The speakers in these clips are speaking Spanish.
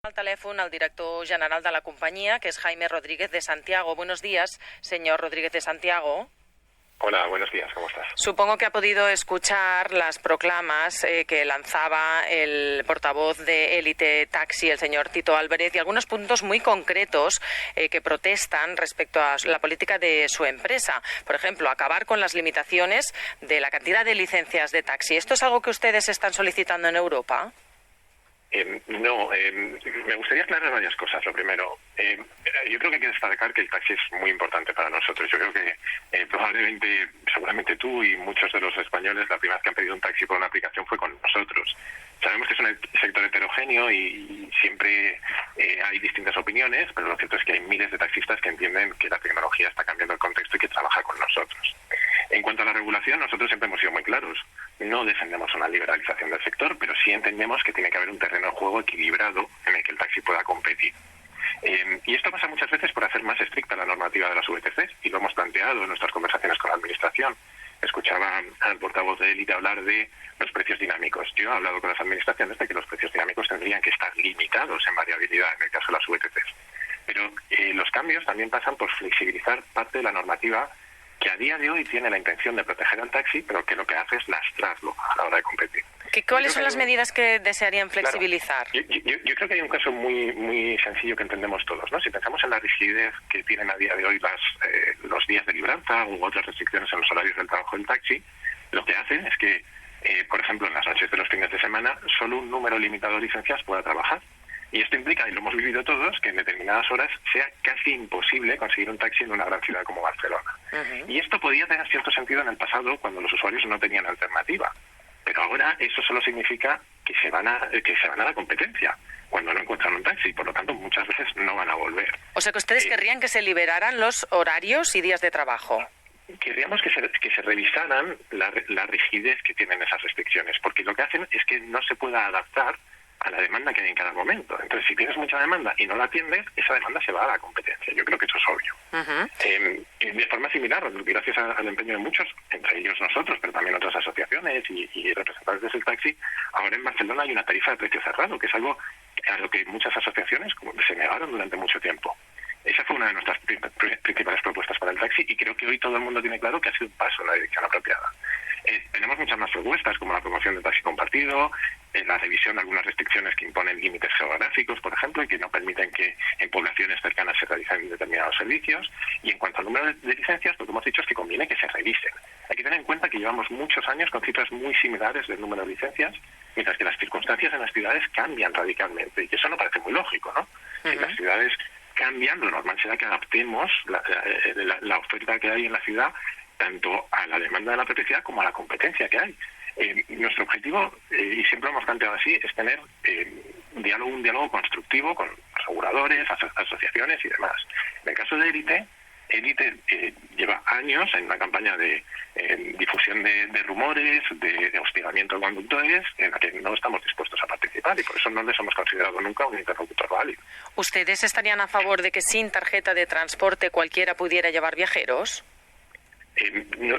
Al teléfono al director general de la compañía, que es Jaime Rodríguez de Santiago. Buenos días, señor Rodríguez de Santiago. Hola, buenos días, ¿cómo estás? Supongo que ha podido escuchar las proclamas que lanzaba el portavoz de Élite Taxi, el señor Tito Álvarez, y algunos puntos muy concretos que protestan respecto a la política de su empresa. Por ejemplo, acabar con las limitaciones de la cantidad de licencias de taxi. ¿Esto es algo que ustedes están solicitando en Europa? No, me gustaría aclarar varias cosas. Lo primero, yo creo que hay que destacar que el taxi es muy importante para nosotros. Yo creo que probablemente, seguramente tú y muchos de los españoles, la primera vez que han pedido un taxi por una aplicación fue con nosotros. Sabemos que es un sector heterogéneo y siempre hay distintas opiniones, pero lo cierto es que hay miles de taxistas que entienden que la tecnología está cambiando el contexto y que trabaja con nosotros. En cuanto a la regulación, nosotros siempre hemos sido muy claros. No defendemos una liberalización del sector, pero sí entendemos que tiene que haber un terreno de juego equilibrado en el que el taxi pueda competir. Y esto pasa muchas veces por hacer más estricta la normativa de las VTCs, y lo hemos planteado en nuestras conversaciones con la Administración. Escuchaba al portavoz de Élite hablar de los precios dinámicos. Yo he hablado con las administraciones de que los precios dinámicos tendrían que estar limitados en variabilidad en el caso de las VTCs. Pero los cambios también pasan por flexibilizar parte de la normativa que a día de hoy tiene la intención de proteger al taxi, pero que lo que hace es lastrarlo a la hora de competir. ¿Cuáles son las medidas que desearían flexibilizar? Claro, yo creo que hay un caso muy sencillo que entendemos todos, ¿no? Si pensamos en la rigidez que tienen a día de hoy los días de libranza u otras restricciones en los horarios del trabajo del taxi, lo que hacen es que, por ejemplo, en las noches de los fines de semana, solo un número limitado de licencias pueda trabajar. Y esto implica, y lo hemos vivido todos, que en determinadas horas sea casi imposible conseguir un taxi en una gran ciudad como Barcelona. Y esto podía tener cierto sentido en el pasado cuando los usuarios no tenían alternativa. Pero ahora eso solo significa que se van a la competencia cuando no encuentran un taxi. Por lo tanto, muchas veces no van a volver. O sea, que ustedes querrían que se liberaran los horarios y días de trabajo. Querríamos que se revisaran la rigidez que tienen esas restricciones, porque lo que hacen es que no se pueda adaptar a la demanda que hay en cada momento. Entonces, si tienes mucha demanda y no la atiendes, esa demanda se va a la competencia. Yo creo que eso es obvio. De forma similar, gracias al empeño de muchos, entre ellos nosotros, pero también otras asociaciones y representantes del taxi, ahora en Barcelona hay una tarifa de precio cerrado, que es algo a lo que muchas asociaciones se negaron durante mucho tiempo. Esa fue una de nuestras principales propuestas para el taxi, y creo que hoy todo el mundo tiene claro que ha sido un paso en la dirección apropiada. Tenemos muchas más propuestas, como la promoción del taxi compartido, la revisión de algunas restricciones que imponen límites geográficos, por ejemplo, y que no permiten que en poblaciones cercanas se realicen determinados servicios. Y en cuanto al número de licencias, lo que hemos dicho es que conviene que se revisen. Hay que tener en cuenta que llevamos muchos años con cifras muy similares del número de licencias, mientras que las circunstancias en las ciudades cambian radicalmente. Y eso no parece muy lógico, ¿no? Si las ciudades cambian, lo normal será que adaptemos la oferta que hay en la ciudad tanto a la demanda de la propiedad como a la competencia que hay. Nuestro objetivo, y siempre lo hemos planteado así, es tener un diálogo constructivo con aseguradores, asociaciones y demás. En el caso de Élite lleva años en una campaña de difusión de rumores, de hostigamiento de conductores, en la que no estamos dispuestos a participar, y por eso no les hemos considerado nunca un interlocutor válido. ¿Ustedes estarían a favor de que sin tarjeta de transporte cualquiera pudiera llevar viajeros?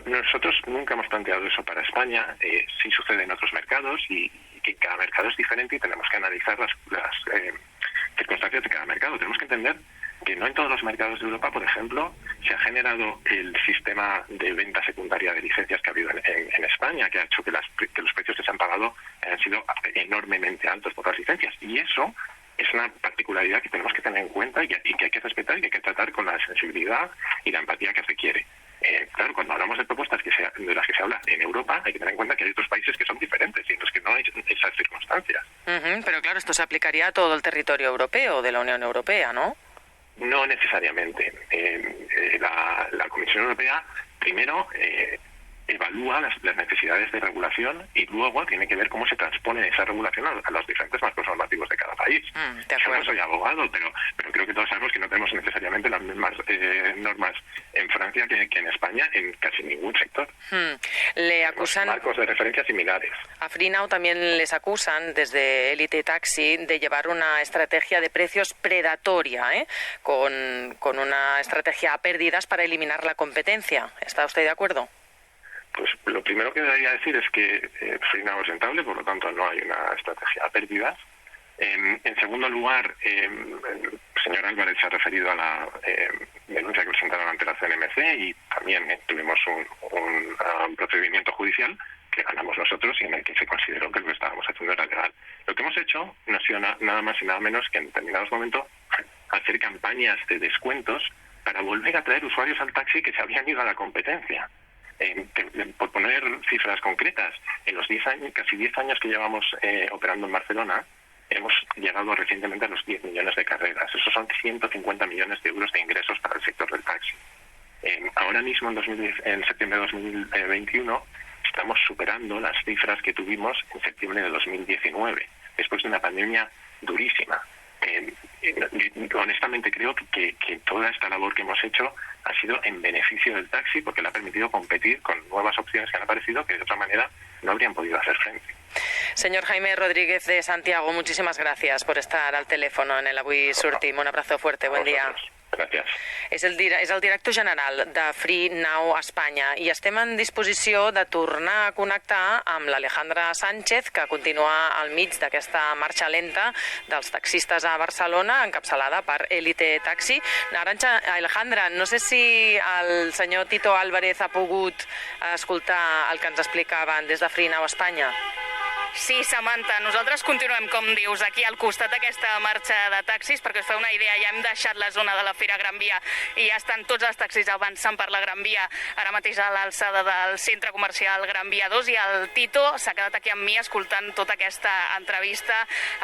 Nosotros nunca hemos planteado eso para España. Sí sucede en otros mercados, y que cada mercado es diferente, y tenemos que analizar las circunstancias de cada mercado. Tenemos que entender que no en todos los mercados de Europa, por ejemplo, se ha generado el sistema de venta secundaria de licencias que ha habido en España, que ha hecho que los precios que se han pagado han sido enormemente altos por las licencias. Y eso es una particularidad que tenemos que tener en cuenta y que hay que respetar y que hay que tratar con la sensibilidad y la empatía que requiere. Claro, cuando hablamos de propuestas de las que se habla en Europa, hay que tener en cuenta que hay otros países que son diferentes y en los que no hay esas circunstancias. Pero claro, esto se aplicaría a todo el territorio europeo, de la Unión Europea, ¿no? No necesariamente. La Comisión Europea, primero, evalúa las necesidades de regulación, y luego tiene que ver cómo se transpone esa regulación a los diferentes marcos normativos de cada país. Yo no soy abogado, pero creo que todos sabemos que no tenemos necesariamente las mismas normas en Francia que en España en casi ningún sector. Le acusan marcos de referencia similares. A Freenow también les acusan desde Élite Taxi de llevar una estrategia de precios predatoria, con una estrategia a pérdidas para eliminar la competencia. ¿Está usted de acuerdo? Pues lo primero que debería decir es que Freenow es rentable, por lo tanto no hay una estrategia a pérdidas. En segundo lugar, el señor Álvarez se ha referido a la denuncia que presentaron ante la CNMC y también tuvimos un procedimiento judicial que ganamos nosotros y en el que se consideró que lo que estábamos haciendo era legal. Lo que hemos hecho no ha sido nada más y nada menos que en determinados momentos hacer campañas de descuentos para volver a traer usuarios al taxi que se habían ido a la competencia. Por poner cifras concretas, en los casi 10 años que llevamos operando en Barcelona, hemos llegado recientemente a los 10 millones de carreras. Esos son 150 millones de euros de ingresos para el sector del taxi. Ahora mismo, en septiembre de 2021, estamos superando las cifras que tuvimos en septiembre de 2019, después de una pandemia durísima. Honestamente creo que toda esta labor que hemos hecho ha sido en beneficio del taxi porque le ha permitido competir con nuevas opciones que han aparecido que de otra manera no habrían podido hacer frente. Señor Jaime Rodríguez de Santiago, muchísimas gracias por estar al teléfono en el Avui Sortim. Un abrazo fuerte, buen dia. Gràcies. És el director general de Free Now Espanya i estem en disposició de tornar a connectar amb l'Alejandra Sánchez, que continua al mig d'aquesta marxa lenta dels taxistes a Barcelona, encapçalada per Elite Taxi. Alejandra, no sé si el senyor Tito Álvarez ha pogut escoltar el que ens explicaven des de Free Now Espanya. Sí, Samantha, nosaltres continuem, com dius, aquí al costat d'aquesta marxa de taxis, perquè us feu una idea, ja hem deixat la zona de la Fira Gran Via i ja estan tots els taxis avançant per la Gran Via, ara mateix a l'alçada del centre comercial Gran Via 2, i el Tito s'ha quedat aquí amb mi escoltant tota aquesta entrevista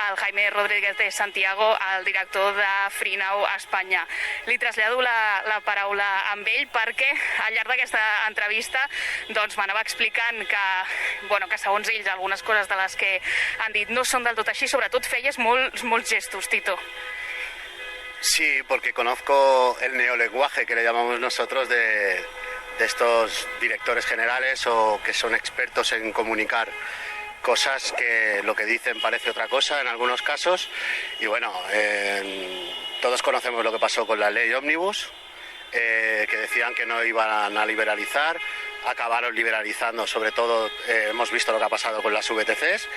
al Jaime Rodríguez de Santiago, el director de Free Now Espanya. Li trasllado la paraula amb ell perquè al llarg d'aquesta entrevista doncs m'anava explicant que segons ells algunes coses de les que han dit no són del tot així, sobretot feies molts gestos, Tito. Sí, porque conozco el neolenguaje que le llamamos nosotros de estos directores generales o que son expertos en comunicar cosas que lo que dicen parece otra cosa en algunos casos. Y bueno, todos conocemos lo que pasó con la ley Ómnibus, que decían que no iban a liberalizar. Acabaron liberalizando, sobre todo hemos visto lo que ha pasado con las VTCs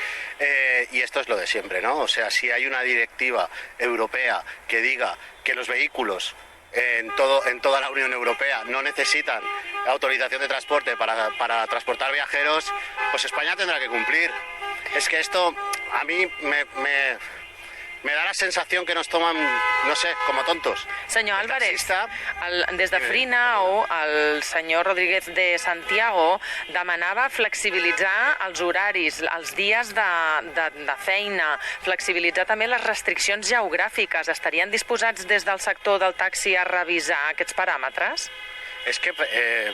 y esto es lo de siempre, ¿no? O sea, si hay una directiva europea que diga que los vehículos en toda la Unión Europea no necesitan autorización de transporte para transportar viajeros, pues España tendrá que cumplir. Es que esto a mí me da la sensació que nos toman, no sé, com a tontos. Senyor Álvarez, des de Free Now, el senyor Rodríguez de Santiago demanava flexibilitzar els horaris, els dies de feina, flexibilitzar també les restriccions geogràfiques. Estarien disposats des del sector del taxi a revisar aquests paràmetres? Es que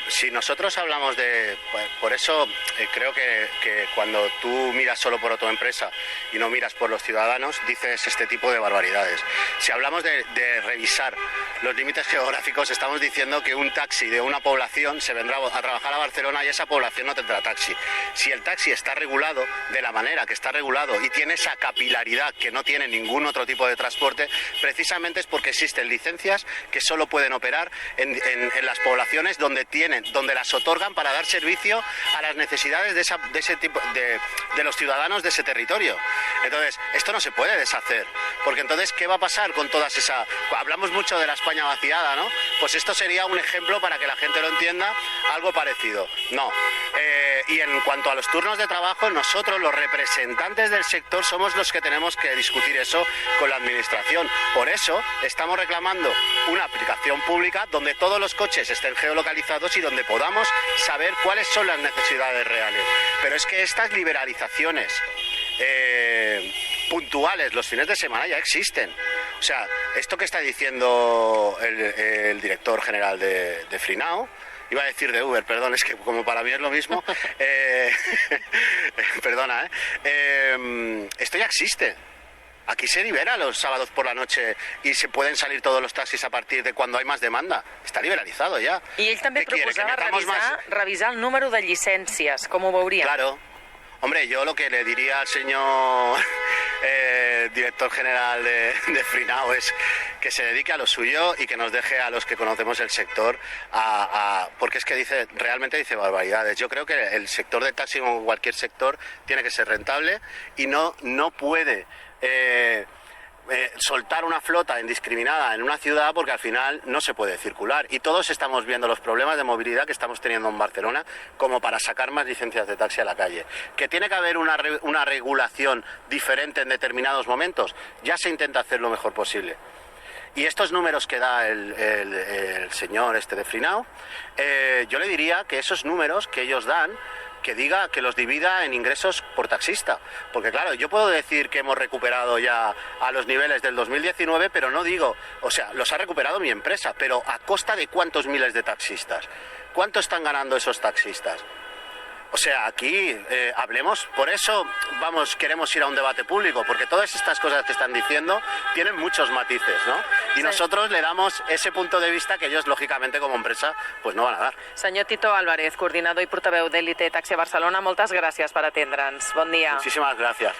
si nosotros hablamos de... Por eso creo que cuando tú miras solo por tu empresa y no miras por los ciudadanos, dices este tipo de barbaridades. Si hablamos de revisar los límites geográficos, estamos diciendo que un taxi de una población se vendrá a trabajar a Barcelona y esa población no tendrá taxi. Si el taxi está regulado de la manera que está regulado y tiene esa capilaridad que no tiene ningún otro tipo de transporte, precisamente es porque existen licencias que solo pueden operar en las poblaciones donde las otorgan para dar servicio a las necesidades de ese tipo de los ciudadanos de ese territorio. Entonces, esto no se puede deshacer, porque entonces, ¿qué va a pasar con todas esas? Hablamos mucho de la España vaciada, ¿no? Pues esto sería un ejemplo para que la gente lo entienda, algo parecido. No. Y en cuanto a los turnos de trabajo, nosotros, los representantes del sector, somos los que tenemos que discutir eso con la administración. Por eso estamos reclamando una aplicación pública donde todos los coches estén geolocalizados y donde podamos saber cuáles son las necesidades reales. Pero es que estas liberalizaciones puntuales los fines de semana ya existen. O sea, esto que está diciendo el director general de Free Now, iba a decir de Uber, perdón, es que como para mí es lo mismo, perdona, esto ya existe. Aquí se libera los sábados por la noche i se pueden salir todos los taxis a partir de cuando hay más demanda. Está liberalizado ya. I ell també proposava revisar el número de llicències, com ho veuríem? Claro. Hombre, yo lo que le diría al señor director general de Free Now es que se dedique a lo suyo y que nos deje a los que conocemos el sector porque es que realmente dice barbaridades. Yo creo que el sector del taxi, como cualquier sector, tiene que ser rentable y no puede soltar una flota indiscriminada en una ciudad, porque al final no se puede circular. Y todos estamos viendo los problemas de movilidad que estamos teniendo en Barcelona como para sacar más licencias de taxi a la calle. Que tiene que haber una regulación diferente en determinados momentos, ya se intenta hacer lo mejor posible. Y estos números que da el señor de Frinao, yo le diría que esos números que ellos dan, que diga, que los divida en ingresos por taxista. Porque claro, yo puedo decir que hemos recuperado ya a los niveles del 2019, pero no digo, o sea, los ha recuperado mi empresa, pero ¿a costa de cuántos miles de taxistas? ¿Cuánto están ganando esos taxistas? O sea, aquí hablemos, por eso queremos ir a un debate público, porque todas estas cosas que están diciendo tienen muchos matices, ¿no? Y nosotros le damos ese punto de vista que ellos, lògicament, com a empresa, pues no van a dar. Senyor Tito Álvarez, coordinador i portaveu d'Elite Taxi a Barcelona, moltes gràcies per atendre'ns. Bon dia. Muchísimas gracias.